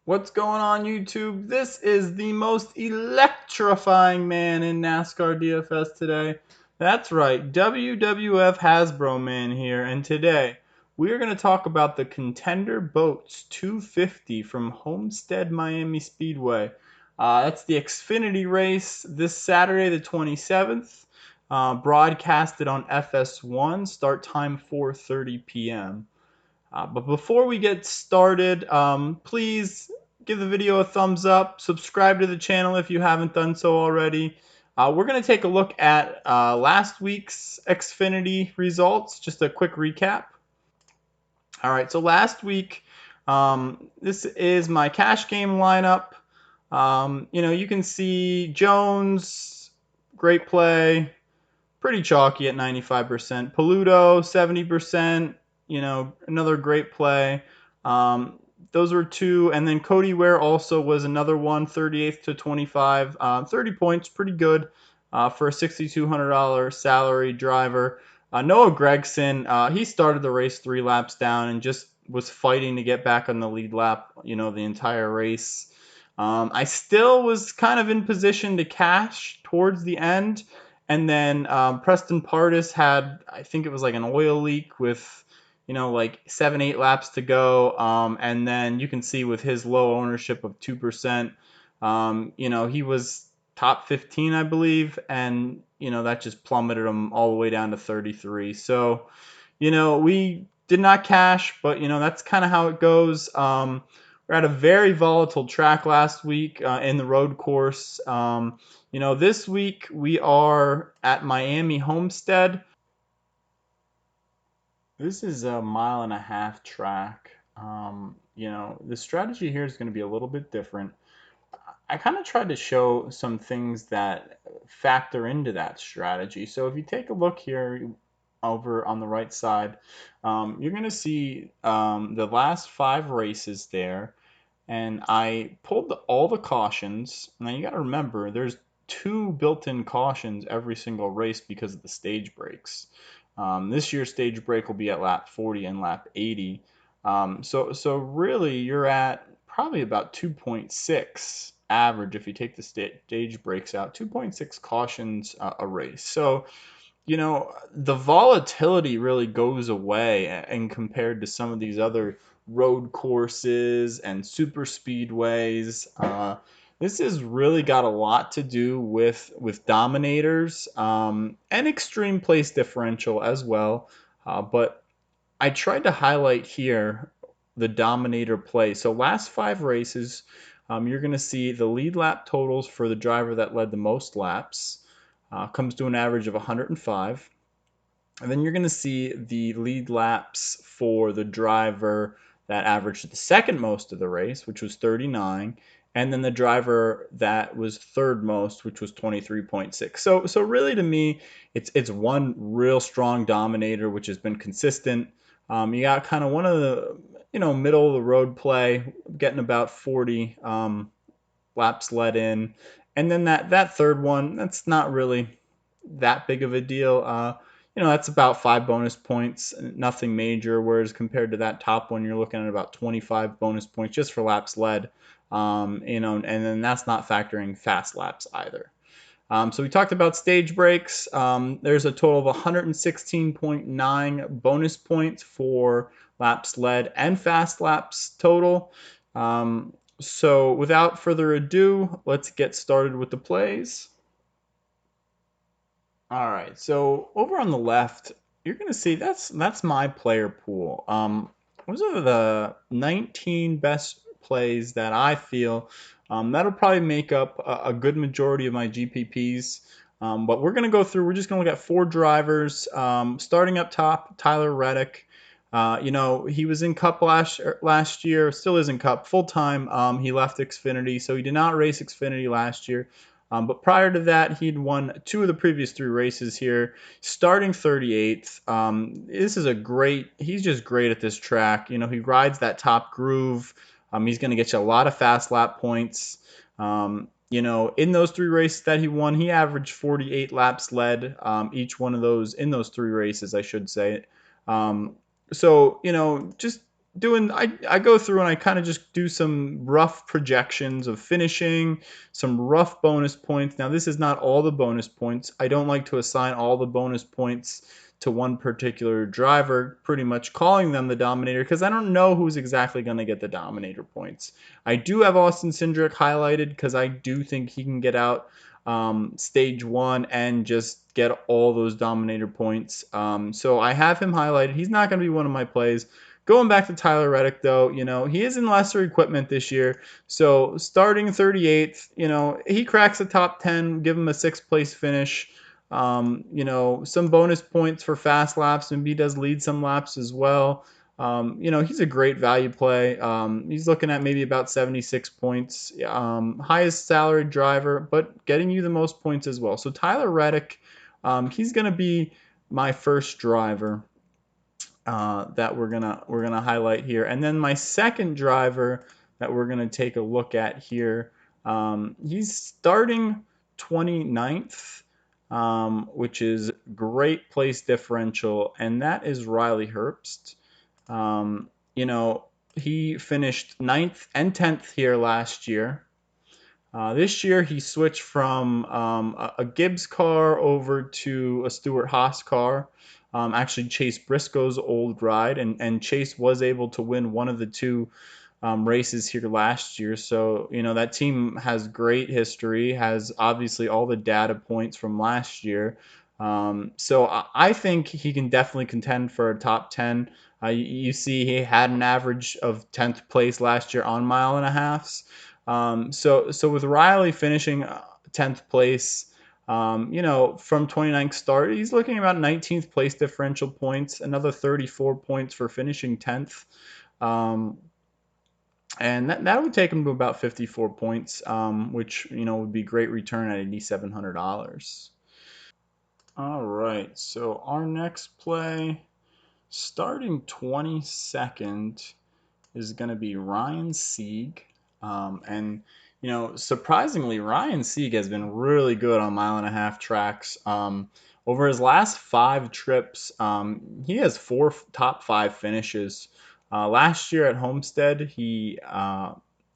What's going on, YouTube? This is the most electrifying man in NASCAR DFS today. That's right, WWFHASBROMAN here, and today we are going to talk about the Contender Boats 250 from Homestead, Miami Speedway. That's the Xfinity race this Saturday, the 27th, broadcasted on FS1, start time 4:30 p.m. But before we get started, please give the video a thumbs up. Subscribe to the channel if you haven't done so already. We're going to take a look at last week's Xfinity results. Just a quick recap. All right, so last week, this is my cash game lineup. You can see Jones, great play, pretty chalky at 95%. Paludo, 70%. Another great play. Those were two, and then Cody Ware also was another one, 38th to 25, 30 points, pretty good for a $6,200 salary driver. Noah Gragson, he started the race 3 laps down and just was fighting to get back on the lead lap, the entire race. I still was kind of in position to cash towards the end. And then Preston Pardis had, I think it was like an oil leak with, like 7-8 laps to go. And then you can see with his low ownership of 2%, he was top 15, I believe. And, that just plummeted him all the way down to 33. So, we did not cash, but, that's kind of how it goes. We're at a very volatile track last week in the road course. This week we are at Miami Homestead. This is a 1.5 mile track. The strategy here is going to be a little bit different. I kind of tried to show some things that factor into that strategy. So if you take a look here over on the right side, you're going to see the last 5 races there. And I pulled all the cautions. Now you got to remember, there's 2 built-in cautions every single race because of the stage breaks. This year's stage break will be at lap 40 and lap 80. So really, you're at probably about 2.6 average if you take the stage breaks out. 2.6 cautions a race. So the volatility really goes away and compared to some of these other road courses and super speedways. This has really got a lot to do with dominators and extreme place differential as well. But I tried to highlight here the dominator play. So last 5 races, you're going to see the lead lap totals for the driver that led the most laps. Comes to an average of 105. And then you're going to see the lead laps for the driver that averaged the second most of the race, which was 39. And then the driver that was third most, which was 23.6. So really to me, it's one real strong dominator, which has been consistent. You got kind of one of the, middle of the road play, getting about 40 laps let in. And then that third one, that's not really that big of a deal. That's about 5 bonus points, nothing major. Whereas compared to that top one, you're looking at about 25 bonus points just for laps led. And then that's not factoring fast laps either. So we talked about stage breaks. There's a total of 116.9 bonus points for laps led and fast laps total. So without further ado, let's get started with the plays. All right, so over on the left, you're going to see that's my player pool. Those are the 19 best plays that I feel that'll probably make up a good majority of my GPPs. But we're going to go through. We're just going to look at 4 drivers. Starting up top, Tyler Reddick. He was in Cup last year, still is in Cup full time. He left Xfinity, so he did not race Xfinity last year. But prior to that, he'd won 2 of the previous 3 races here, starting 38th. This is he's just great at this track. He rides that top groove. He's going to get you a lot of fast lap points. In those 3 races that he won, he averaged 48 laps led each one of those in those 3 races, I should say. So, just I go through and I kind of just do some rough projections of finishing, some rough bonus points. Now this is not all the bonus points. I don't like to assign all the bonus points to one particular driver, pretty much calling them the dominator because I don't know who's exactly going to get the dominator points. I do have Austin Cindric highlighted because I do think he can get out stage one and just get all those dominator points. So I have him highlighted. He's not going to be one of my plays. Going back to Tyler Reddick, though, he is in lesser equipment this year. So starting 38th, he cracks the top 10, give him a sixth place finish. Some bonus points for fast laps, and he does lead some laps as well. He's a great value play. He's looking at maybe about 76 points. Highest salaried driver, but getting you the most points as well. So Tyler Reddick, he's going to be my first driver that we're gonna highlight here. And then my second driver that we're gonna take a look at here, he's starting 29th, which is great place differential, and that is Riley Herbst. Um, you know, he finished 9th and 10th here last year. This year he switched from a Gibbs car over to a Stewart Haas car. Actually, Chase Briscoe's old ride, and Chase was able to win one of the two races here last year. So, that team has great history, has obviously all the data points from last year. So I think he can definitely contend for a top 10. You see, he had an average of 10th place last year on mile and a halfs. So with Riley finishing 10th place, from 29th start, he's looking about 19th place differential points, another 34 points for finishing 10th. And that would take him to about 54 points, which, would be great return at $8,700. All right, so our next play, starting 22nd, is going to be Ryan Sieg. And, surprisingly, Ryan Sieg has been really good on mile and a half tracks. Over his last 5 trips, he has 4 top 5 finishes. Last year at Homestead, he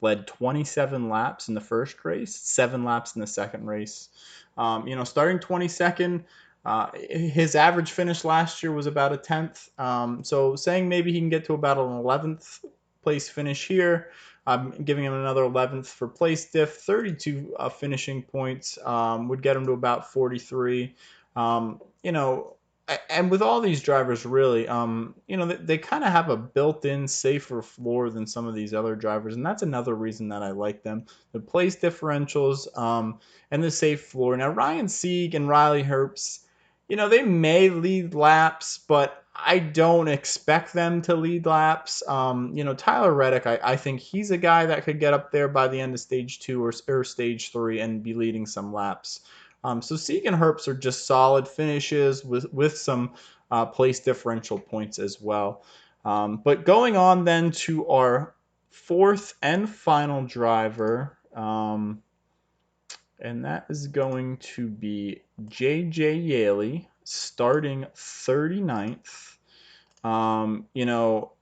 led 27 laps in the first race, 7 laps in the second race. Starting 22nd, his average finish last year was about a 10th. So saying maybe he can get to about an 11th place finish here. I'm giving him another 11th for place diff. 32 finishing points would get him to about 43. And with all these drivers, really, they kind of have a built-in safer floor than some of these other drivers, and that's another reason that I like them. The place differentials and the safe floor. Now, Ryan Sieg and Riley Herbst, they may lead laps, but I don't expect them to lead laps. Tyler Reddick, I think he's a guy that could get up there by the end of stage 2 or stage 3 and be leading some laps. So Sieg and Herbst are just solid finishes with some place differential points as well. But going on then to our fourth and final driver, and that is going to be J.J. Yaley, starting 39th.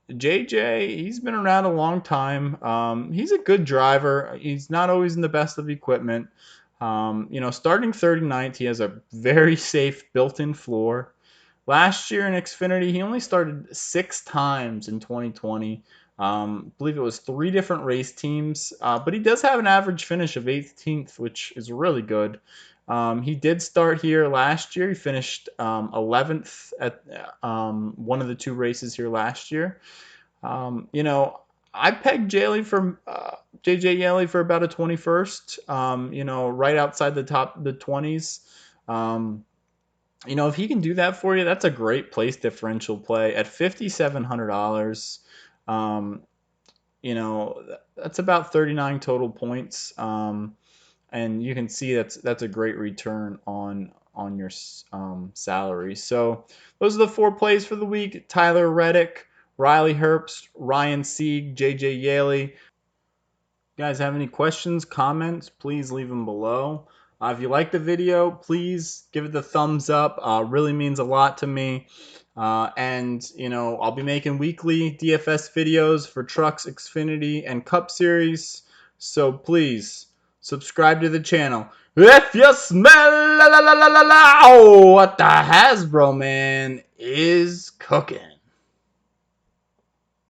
JJ, he's been around a long time. He's a good driver. He's not always in the best of equipment. Starting 39th, he has a very safe built-in floor. Last year in Xfinity, he only started 6 times in 2020. I believe it was 3 different race teams, but he does have an average finish of 18th, which is really good. He did start here last year. He finished 11th at one of the 2 races here last year. I pegged JJ Yeley for about a 21st. Right outside the 20s. If he can do that for you, that's a great place differential play at $5,700. That's about 39 total points. And you can see that's a great return on your salary. So those are the 4 plays for the week: Tyler Reddick, Riley Herbst, Ryan Sieg, JJ Yaley. You guys have any questions, comments, please leave them below. If you like the video, please give it the thumbs up. Really means a lot to me. And, you know, I'll be making weekly DFS videos for Trucks, Xfinity, and Cup Series. So please subscribe to the channel. If you smell what the Hasbro man is cooking.